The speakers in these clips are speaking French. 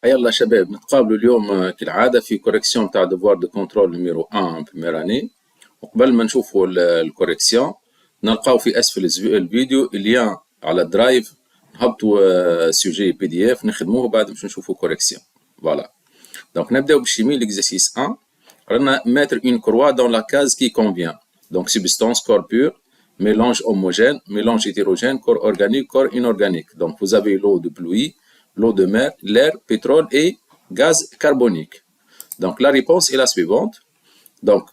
يلا شباب نتقابلوا اليوم كالعادة في كوريكسيون تاع دوفوار دو كنترول نيميرو 1 بمير اني. وقبل ما نشوفوا الكوريكسيون نلقاو في اسفل الفيديو اللين على الدرايف، نهبطوا سوجي بي دي اف نخدموه بعد باش نشوفوا كوريكسيون. فوالا دونك نبداو بالشيمي ليكزرسيس 1. رانا mettre une croix dans la case qui convient. Donc substance, corps pur, mélange homogène, mélange hétérogène, corps organique, corps inorganique. Donc vous avez l'eau de pluie, l'eau de mer, l'air, pétrole et gaz carbonique. Donc la réponse est la suivante. Donc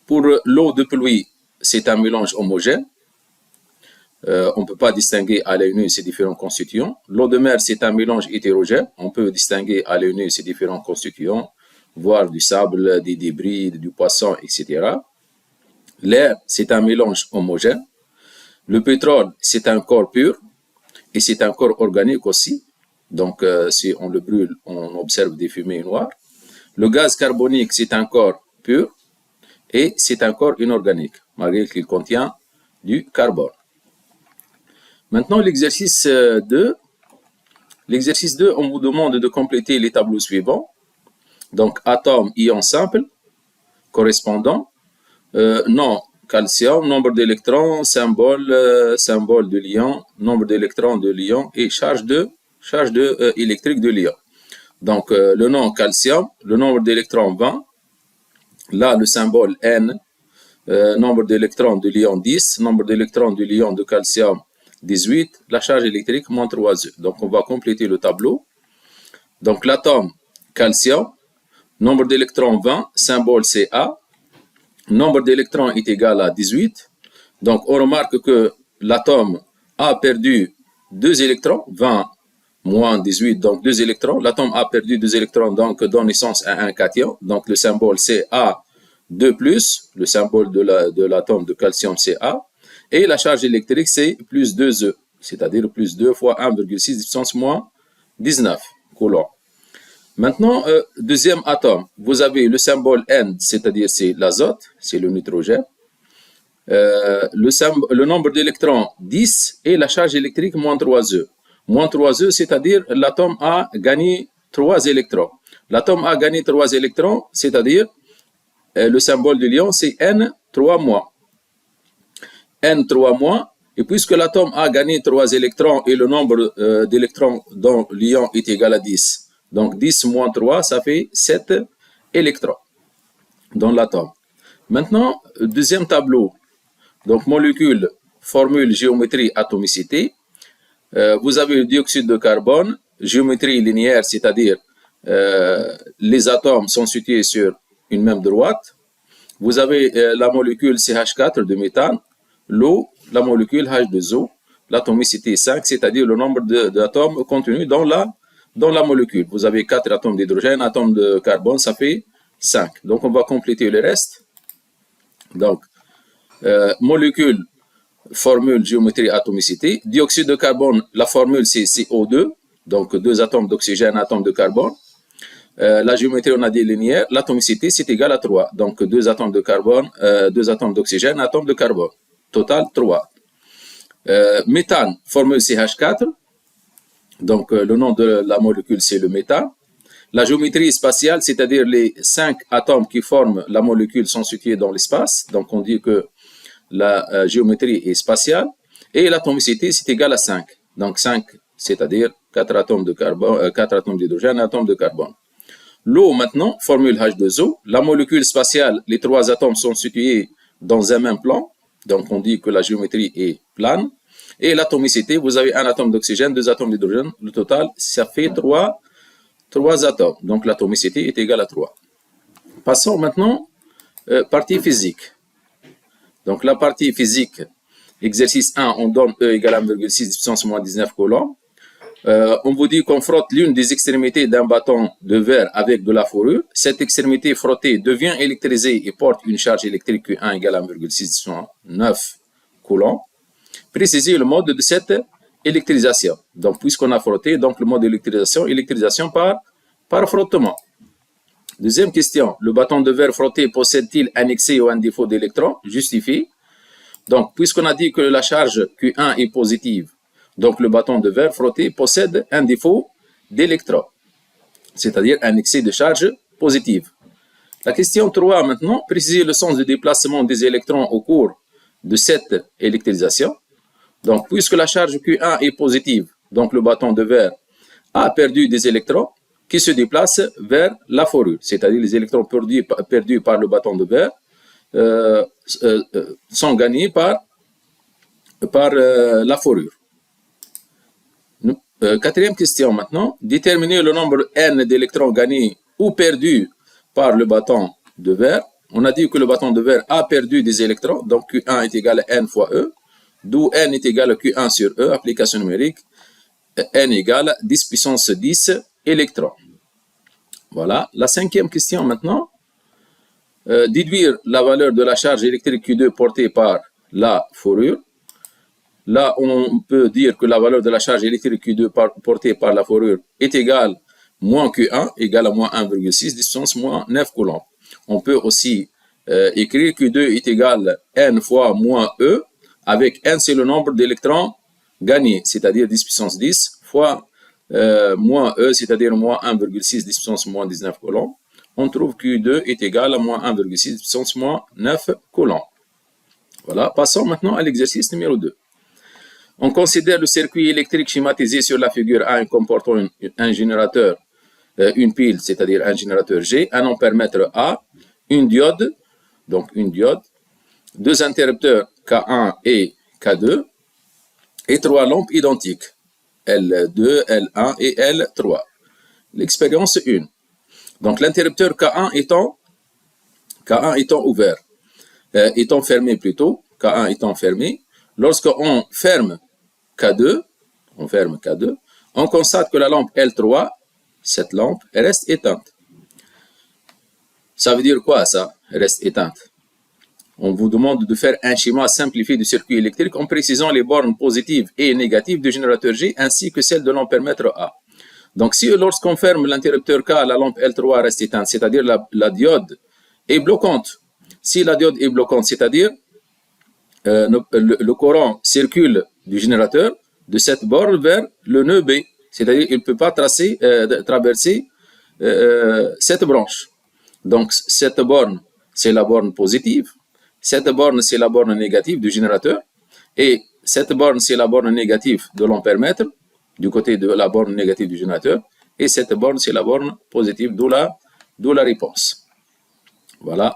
pour l'eau de pluie, c'est un mélange homogène. On ne peut pas distinguer à l'œil nu ces différents constituants. L'eau de mer, c'est un mélange hétérogène. On peut distinguer à l'œil nu ces différents constituants, voire du sable, des débris, du poisson, etc. L'air, c'est un mélange homogène. Le pétrole, c'est un corps pur et c'est un corps organique aussi. Donc, si on le brûle, on observe des fumées noires. Le gaz carbonique, c'est un corps pur et c'est un corps inorganique, malgré qu'il contient du carbone. Maintenant, l'exercice 2. L'exercice 2, on vous demande de compléter les tableaux suivants. Donc, atome, ion simple, correspondant, nom, calcium, nombre d'électrons, symbole de l'ion, nombre d'électrons de l'ion et charge électrique de l'ion. Donc, le nom calcium, le nombre d'électrons 20, là le symbole N, nombre d'électrons de l'ion 10, nombre d'électrons de l'ion de calcium 18, la charge électrique moins 3 E. Donc, on va compléter le tableau. Donc, l'atome calcium, nombre d'électrons 20, symbole Ca, nombre d'électrons est égal à 18. Donc, on remarque que l'atome a perdu 2 électrons, 20 moins 18, donc 2 électrons. L'atome a perdu 2 électrons, donc donne naissance à un cation. Donc, le symbole Ca2+, le symbole de l'atome de calcium Ca. Et la charge électrique, c'est plus 2E, c'est-à-dire plus 2 fois 1,6 puissance moins 19 coulombs. Maintenant, deuxième atome, vous avez le symbole N, c'est-à-dire c'est l'azote, c'est le nitrogène. Le nombre d'électrons 10 et la charge électrique moins 3E. Moins 3E, c'est-à-dire l'atome a gagné 3 électrons. L'atome a gagné 3 électrons, c'est-à-dire le symbole de l'ion, c'est N3-. N3-, et puisque l'atome a gagné 3 électrons et le nombre d'électrons dans l'ion est égal à 10, donc 10 moins 3, ça fait 7 électrons dans l'atome. Maintenant, deuxième tableau. Donc, molécule, formule, géométrie, atomicité. Vous avez le dioxyde de carbone, géométrie linéaire, c'est-à-dire les atomes sont situés sur une même droite. Vous avez la molécule CH4 de méthane, l'eau, la molécule H2O, l'atomicité 5, c'est-à-dire le nombre d'atomes contenus dans la molécule. Vous avez 4 atomes d'hydrogène, atomes de carbone, ça fait 5. Donc, on va compléter le reste. Donc, molécule, formule, géométrie, atomicité. Dioxyde de carbone, la formule, c'est CO2. Donc, 2 atomes d'oxygène, atomes de carbone. La géométrie, on a dit linéaire. L'atomicité, c'est égal à 3. Donc, 2 atomes de carbone, 2 atomes d'oxygène, atomes de carbone. Total, 3. Méthane, formule CH4. Donc, le nom de la molécule, c'est le méthane. La géométrie spatiale, c'est-à-dire les 5 atomes qui forment la molécule sont situés dans l'espace. Donc, on dit que la géométrie est spatiale. Et l'atomicité, c'est égal à 5. Donc, 5, c'est-à-dire 4 atomes de carbone, 4 atomes d'hydrogène, un atome de carbone. L'eau, maintenant, formule H2O. La molécule spatiale, les 3 atomes sont situés dans un même plan. Donc, on dit que la géométrie est plane. Et l'atomicité, vous avez un atome d'oxygène, 2 atomes d'hydrogène. Le total, ça fait 3 atomes. Donc, l'atomicité est égale à 3. Passons maintenant partie physique. Donc, la partie physique, exercice 1, on donne E égale 1,6 puissance moins 19 coulombs. On vous dit qu'on frotte l'une des extrémités d'un bâton de verre avec de la fourrure. Cette extrémité frottée devient électrisée et porte une charge électrique Q1 égale 1,609 coulombs. Précisez le mode de cette électrisation. Donc, puisqu'on a frotté, donc le mode d'électrisation, électrisation par frottement. Deuxième question, le bâton de verre frotté possède-t-il un excès ou un défaut d'électrons? Justifie. Donc, puisqu'on a dit que la charge Q1 est positive, donc le bâton de verre frotté possède un défaut d'électrons. c'est-à-dire un excès de charge positive. La question 3 maintenant, préciser le sens de déplacement des électrons au cours de cette électrisation. Donc, puisque la charge Q1 est positive, donc le bâton de verre a perdu des électrons qui se déplacent vers la forure, c'est-à-dire les électrons perdus par le bâton de verre sont gagnés par la forure. Quatrième question maintenant, déterminer le nombre n d'électrons gagnés ou perdus par le bâton de verre. On a dit que le bâton de verre a perdu des électrons, donc Q1 est égal à n fois E, d'où n est égal à Q1 sur E, application numérique, n égale à 10 puissance 10 électrons. Voilà. La cinquième question maintenant, déduire la valeur de la charge électrique Q2 portée par la forure. Là, on peut dire que la valeur de la charge électrique Q2 portée par la forure est égale moins Q1, égale à moins 1,6, distance moins 9 coulombs. On peut aussi écrire Q2 est égal à n fois moins E, avec n c'est le nombre d'électrons gagnés, c'est-à-dire 10 puissance 10, fois moins E, c'est-à-dire moins 1,6, 10 puissance moins 19 coulombs. On trouve que Q2 est égal à moins 1,6 puissance moins 9 coulombs. Voilà, passons maintenant à l'exercice numéro 2. On considère le circuit électrique schématisé sur la figure A comportant un générateur, une pile, c'est-à-dire un générateur G, un ampèremètre A, une diode, donc une diode, deux interrupteurs K1 et K2, et trois lampes identiques, L2, L1 et L3. L'expérience 1. Donc l'interrupteur K1 étant ouvert, étant fermé plutôt, K1 étant fermé, lorsqu'on ferme K2, on constate que la lampe L3, cette lampe, reste éteinte. Ça veut dire quoi ça, reste éteinte? On vous demande de faire un schéma simplifié du circuit électrique en précisant les bornes positives et négatives du générateur G ainsi que celles de l'ampèremètre A. Donc si lorsqu'on ferme l'interrupteur K, la lampe L3 reste éteinte, c'est-à-dire la diode est bloquante. Si la diode est bloquante, c'est-à-dire le courant circule du générateur de cette borne vers le nœud B, c'est-à-dire il ne peut pas traverser cette branche. Donc cette borne, c'est la borne positive, cette borne, c'est la borne négative du générateur, et cette borne, c'est la borne négative de l'ampèremètre, du côté de la borne négative du générateur, et cette borne, c'est la borne positive, d'où la réponse. Voilà.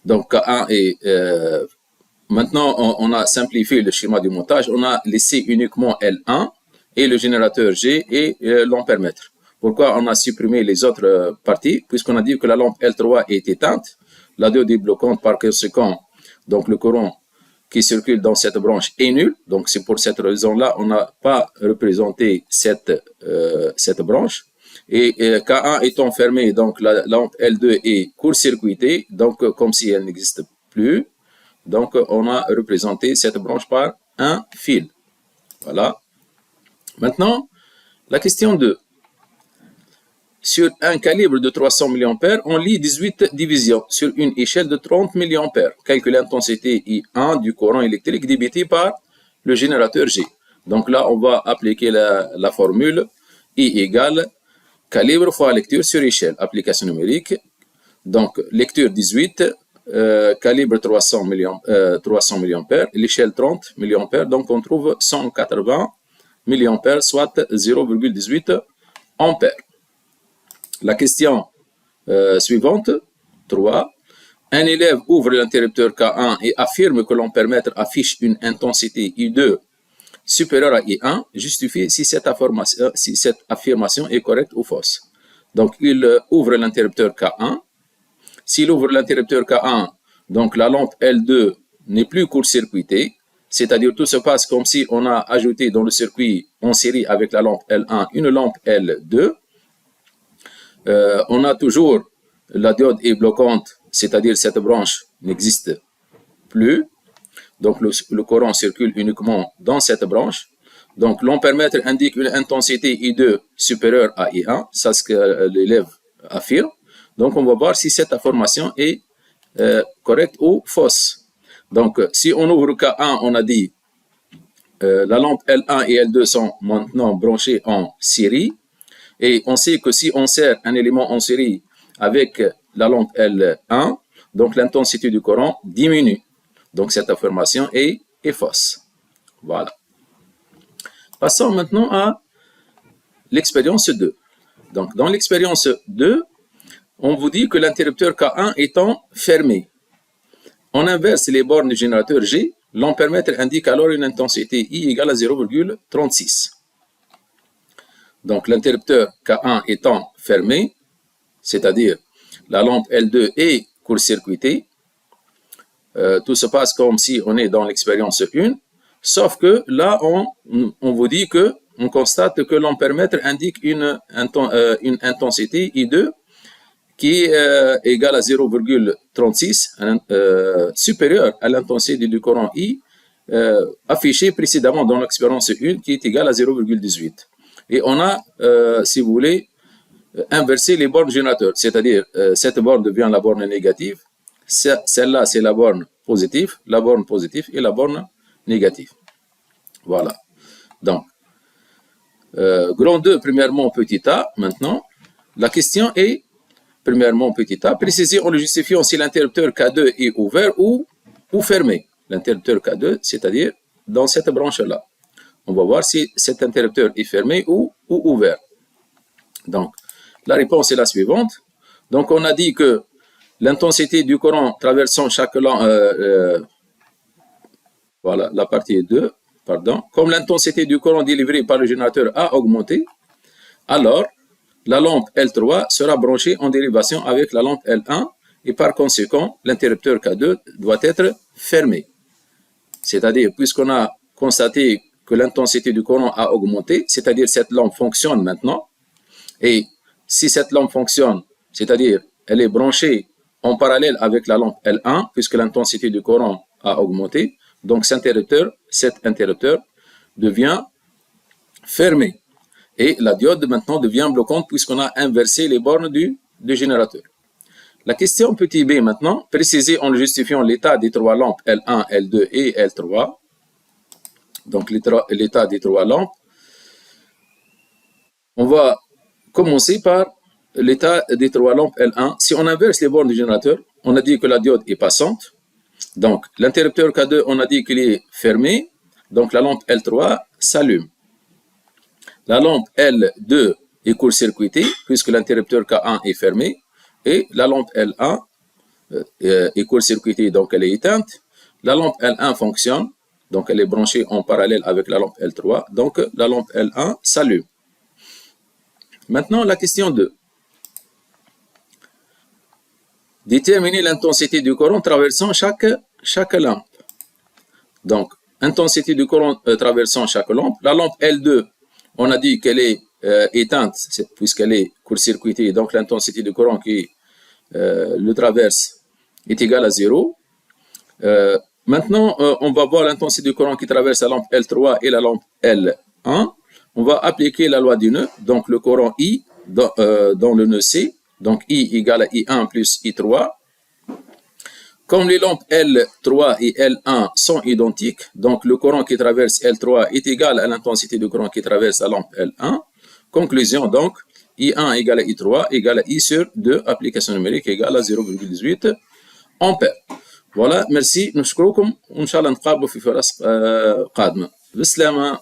Donc K1 est... maintenant, on a simplifié le schéma du montage. On a laissé uniquement L1 et le générateur G et l'ampèremètre. Pourquoi on a supprimé les autres parties? Puisqu'on a dit que la lampe L3 est éteinte, la diode est bloquante, par conséquent, donc le courant qui circule dans cette branche est nul. Donc c'est pour cette raison-là, on n'a pas représenté cette branche. Et K1 étant fermé, donc la lampe L2 est court-circuitée, donc comme si elle n'existe plus. Donc, on a représenté cette branche par un fil. Voilà. Maintenant, la question 2. Sur un calibre de 300 mA, on lit 18 divisions sur une échelle de 30 mA. Calcule l'intensité I1 du courant électrique débité par le générateur G. Donc là, on va appliquer la formule I égale calibre fois lecture sur échelle. Application numérique. Donc, lecture 18. Calibre 300 mA, l'échelle 30 mA, donc on trouve 180 mA, soit 0,18 ampères. La question suivante, 3. Un élève ouvre l'interrupteur K1 et affirme que l'ampèremètre affiche une intensité I2 supérieure à I1, justifie si cette affirmation est correcte ou fausse. Donc il ouvre l'interrupteur K1. S'il ouvre l'interrupteur K1, donc la lampe L2 n'est plus court-circuitée, c'est-à-dire tout se passe comme si on a ajouté dans le circuit en série avec la lampe L1 une lampe L2. On a toujours la diode est bloquante, c'est-à-dire cette branche n'existe plus. Donc le courant circule uniquement dans cette branche. Donc l'ampèremètre indique une intensité I2 supérieure à I1, c'est ce que l'élève affirme. Donc, on va voir si cette information est correcte ou fausse. Donc, si on ouvre K1, on a dit la lampe L1 et L2 sont maintenant branchées en série. Et on sait que si on sert un élément en série avec la lampe L1, donc l'intensité du courant diminue. Donc cette affirmation est fausse. Voilà. Passons maintenant à l'expérience 2. Donc dans l'expérience 2, on vous dit que l'interrupteur K1 étant fermé. On inverse les bornes du générateur G. L'ampèremètre indique alors une intensité I égale à 0,36. Donc l'interrupteur K1 étant fermé, c'est-à-dire la lampe L2 est court-circuitée, tout se passe comme si on est dans l'expérience 1, sauf que là on vous dit que on constate que l'ampèremètre indique une intensité I2 qui est égale à 0,36, supérieure à l'intensité du courant I affichée précédemment dans l'expérience 1 qui est égale à 0,18. Et on a, si vous voulez, inversé les bornes générateurs, c'est-à-dire cette borne devient la borne négative, celle-là c'est la borne positive et la borne négative. Voilà. Donc, grand 2, premièrement, petit a, maintenant, la question est, premièrement, petit a, précisé en le justifiant si l'interrupteur K2 est ouvert ou fermé. L'interrupteur K2, c'est-à-dire dans cette branche-là. On va voir si cet interrupteur est fermé ou ouvert. Donc, la réponse est la suivante. Donc, on a dit que l'intensité du courant traversant chaque lampe, voilà, la partie 2, pardon, comme l'intensité du courant délivré par le générateur a augmenté, alors la lampe L3 sera branchée en dérivation avec la lampe L1 et par conséquent, l'interrupteur K2 doit être fermé. C'est-à-dire, puisqu'on a constaté que l'intensité du courant a augmenté, c'est-à-dire cette lampe fonctionne maintenant, et si cette lampe fonctionne, c'est-à-dire elle est branchée en parallèle avec la lampe L1, puisque l'intensité du courant a augmenté, donc cet interrupteur devient fermé. Et la diode maintenant devient bloquante puisqu'on a inversé les bornes du générateur. La question petit b maintenant, précisée en justifiant l'état des trois lampes L1, L2 et L3. Donc l'état des trois lampes. On va commencer par l'état des trois lampes L1. Si on inverse les bornes du générateur, on a dit que la diode est passante. Donc l'interrupteur K2, on a dit qu'il est fermé. Donc la lampe L3 s'allume. La lampe L2 est court-circuitée puisque l'interrupteur K1 est fermé et la lampe L1 est court-circuitée, donc elle est éteinte. La lampe L1 fonctionne, donc elle est branchée en parallèle avec la lampe L3, donc la lampe L1 s'allume. Maintenant, la question 2. Déterminer l'intensité du courant traversant chaque lampe. Donc, intensité du courant traversant chaque lampe. La lampe L2, on a dit qu'elle est éteinte puisqu'elle est court-circuitée, donc l'intensité du courant qui le traverse est égale à 0. Maintenant, on va voir l'intensité du courant qui traverse la lampe L3 et la lampe L1. On va appliquer la loi du nœud, donc le courant I dans le nœud C, donc I égale à I1 plus I3. Comme les lampes L3 et L1 sont identiques, donc le courant qui traverse L3 est égal à l'intensité du courant qui traverse la lampe L1. Conclusion donc, I1 égale à I3 égale à I sur 2, application numérique égale à 0,18 ampères. Voilà, merci. نشكركم وإن شاء الله نتقابلوا في فرص قادمة. بالسلامة.